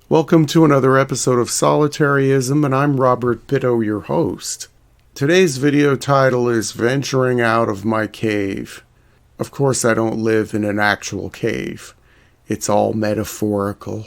Welcome to another episode of Solitaryism, and I'm Robert Pitto, your host. Today's video title is Venturing Out of My Cave. Of course, I don't live in an actual cave. It's all metaphorical.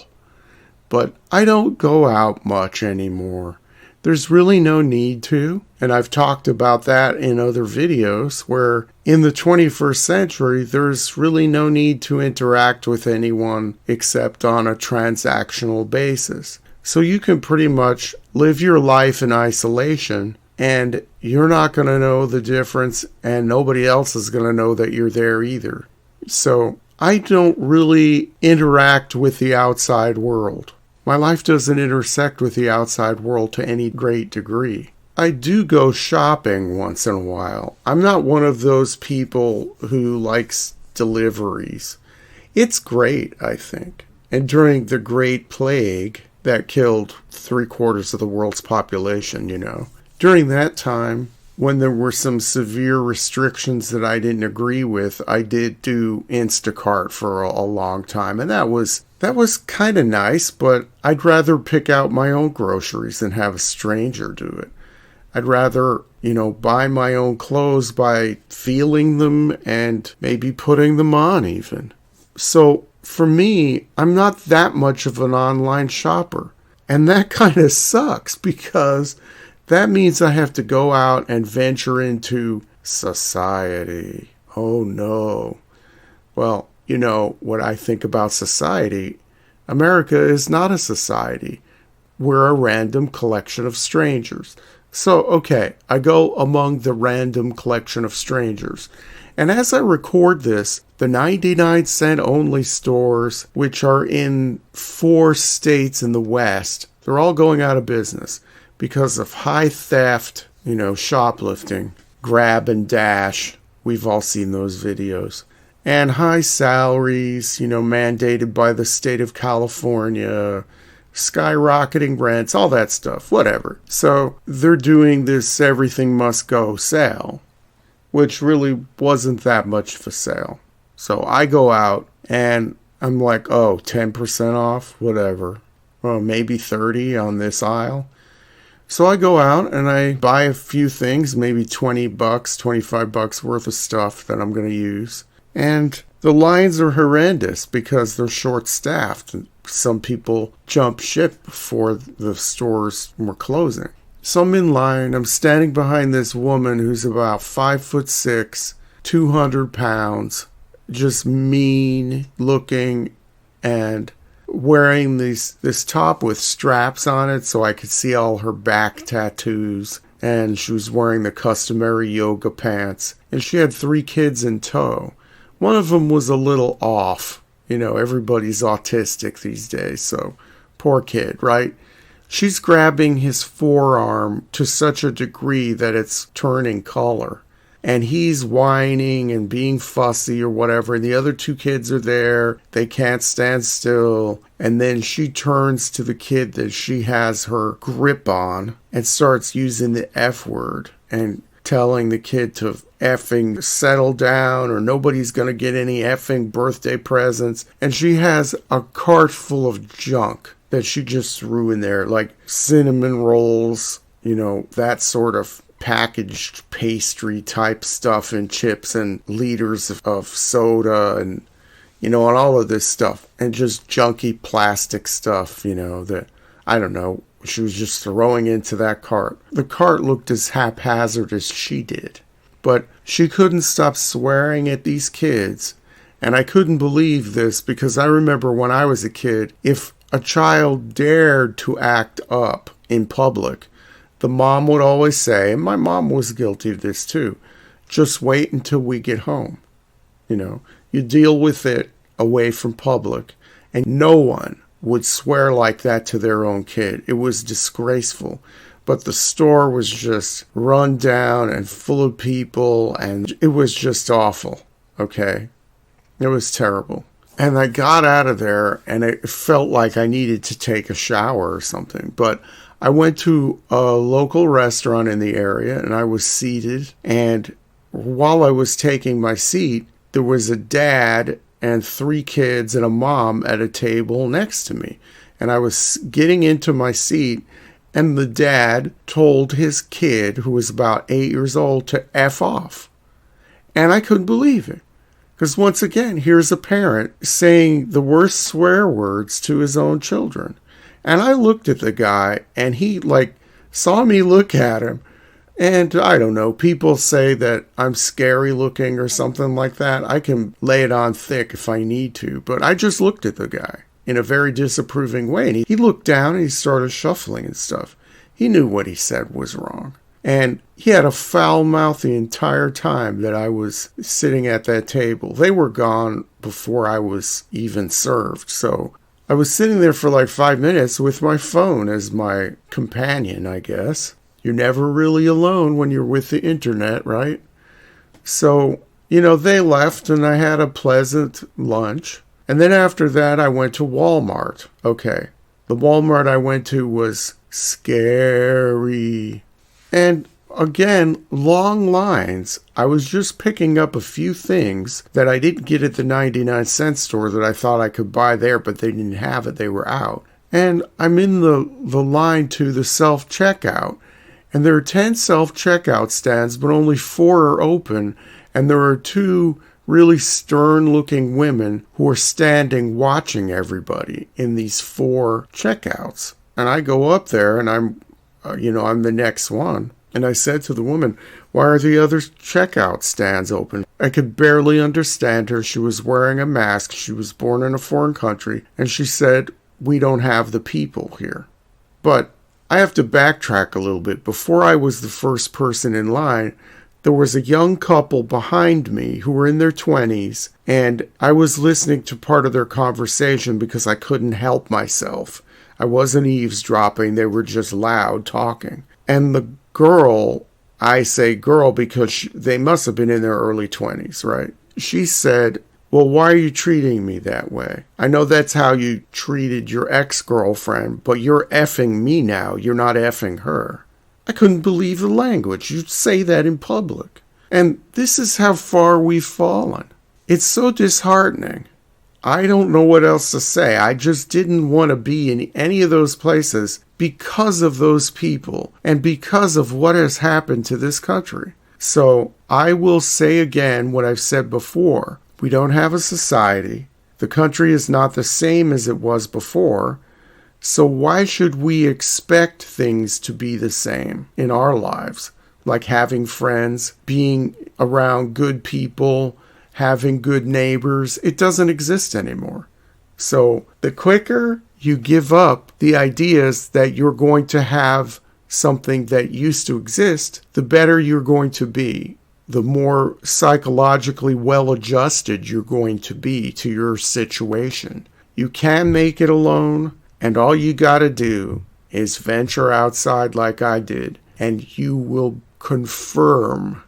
But I don't go out much anymore. There's really no need to, and I've talked about that in other videos where in the 21st century there's really no need to interact with anyone except on a transactional basis. So you can pretty much live your life in isolation and you're not going to know the difference and nobody else is going to know that you're there either. So I don't really interact with the outside world. My life doesn't intersect with the outside world to any great degree. I do go shopping once in a while. I'm not one of those people who likes deliveries. It's great, I think. And during the Great Plague that killed 3/4 of the world's population, during that time, when there were some severe restrictions that I didn't agree with, I did do Instacart for a long time. And that was kind of nice, but I'd rather pick out my own groceries than have a stranger do it. I'd rather, buy my own clothes by feeling them and maybe putting them on even. So for me, I'm not that much of an online shopper. And that kind of sucks because that means I have to go out and venture into society. Oh no. Well, what I think about society. America is not a society. We're a random collection of strangers. So, okay, I go among the random collection of strangers. And as I record this, the 99-cent only stores, which are in 4 states in the West, they're all going out of business because of high theft, shoplifting, grab and dash. We've all seen those videos. And high salaries, mandated by the state of California, skyrocketing rents, all that stuff, whatever. So they're doing this everything must go sale, which really wasn't that much of a sale. So I go out and I'm like, 10% off, whatever. Well, maybe 30 on this aisle. So I go out and I buy a few things, maybe $20, $25 worth of stuff that I'm going to use. And the lines are horrendous because they're short-staffed. Some people jump ship before the stores were closing. So I'm in line. I'm standing behind this woman who's about 5'6", 200 pounds, just mean looking and wearing this top with straps on it so I could see all her back tattoos. And she was wearing the customary yoga pants. And she had 3 kids in tow. One of them was a little off. Everybody's autistic these days, so poor kid, right? She's grabbing his forearm to such a degree that it's turning color. And he's whining and being fussy or whatever. And the other 2 kids are there. They can't stand still. And then she turns to the kid that she has her grip on and starts using the F word and telling the kid to effing settle down or nobody's going to get any effing birthday presents. And she has a cart full of junk that she just threw in there, like cinnamon rolls, that sort of packaged pastry type stuff and chips and liters of soda and, and all of this stuff and just junky plastic stuff, that, I don't know, she was just throwing into that cart. The cart looked as haphazard as she did. But she couldn't stop swearing at these kids. And I couldn't believe this because I remember when I was a kid, if a child dared to act up in public, the mom would always say, and my mom was guilty of this too, just wait until we get home. You deal with it away from public. And no one would swear like that to their own kid. It was disgraceful. But the store was just run down and full of people, and it was just awful, okay? It was terrible. And I got out of there, and it felt like I needed to take a shower or something. But I went to a local restaurant in the area, and I was seated. And while I was taking my seat, there was a dad and 3 kids and a mom at a table next to me. and I was getting into my seat, and the dad told his kid, who was about 8 years old, to F off. And I couldn't believe it. Because once again, here's a parent saying the worst swear words to his own children. And I looked at the guy, and he saw me look at him. And I don't know, people say that I'm scary looking or something like that. I can lay it on thick if I need to. But I just looked at the guy in a very disapproving way. And he looked down and he started shuffling and stuff. He knew what he said was wrong. And he had a foul mouth the entire time that I was sitting at that table. They were gone before I was even served. So I was sitting there for 5 minutes with my phone as my companion, I guess. You're never really alone when you're with the internet, right? So, they left and I had a pleasant lunch. And then after that, I went to Walmart. Okay. The Walmart I went to was scary. And again, long lines. I was just picking up a few things that I didn't get at the 99-cent store that I thought I could buy there, but they didn't have it. They were out. And I'm in the line to the self-checkout. And there are 10 self-checkout stands, but only 4 are open. And there are 2 really stern-looking women who are standing watching everybody in these 4 checkouts. And I go up there and I'm the next one. And I said to the woman, why are the other checkout stands open? I could barely understand her. She was wearing a mask. She was born in a foreign country. And she said, we don't have the people here. But I have to backtrack a little bit. Before I was the first person in line, there was a young couple behind me who were in their 20s. And I was listening to part of their conversation because I couldn't help myself. I wasn't eavesdropping. They were just loud talking. And the girl, I say girl because they must have been in their early 20s, right? She said, well, why are you treating me that way? I know that's how you treated your ex-girlfriend, but you're effing me now. You're not effing her. I couldn't believe the language. You'd say that in public. And this is how far we've fallen. It's so disheartening. I don't know what else to say. I just didn't want to be in any of those places because of those people and because of what has happened to this country. So I will say again what I've said before. We don't have a society. The country is not the same as it was before. So why should we expect things to be the same in our lives? Like having friends, being around good people, having good neighbors. It doesn't exist anymore. So the quicker you give up the ideas that you're going to have something that used to exist, the better you're going to be. The more psychologically well-adjusted you're going to be to your situation. You can make it alone, and all you got to do is venture outside like I did, and you will confirm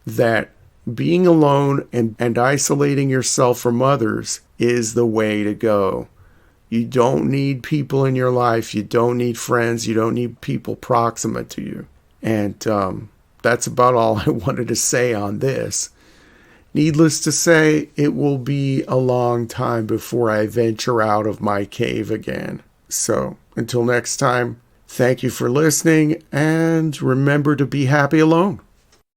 that being alone and isolating yourself from others is the way to go. You don't need people in your life. You don't need friends. You don't need people proximate to you. And that's about all I wanted to say on this. Needless to say, it will be a long time before I venture out of my cave again. So until next time, thank you for listening, and remember to be happy alone.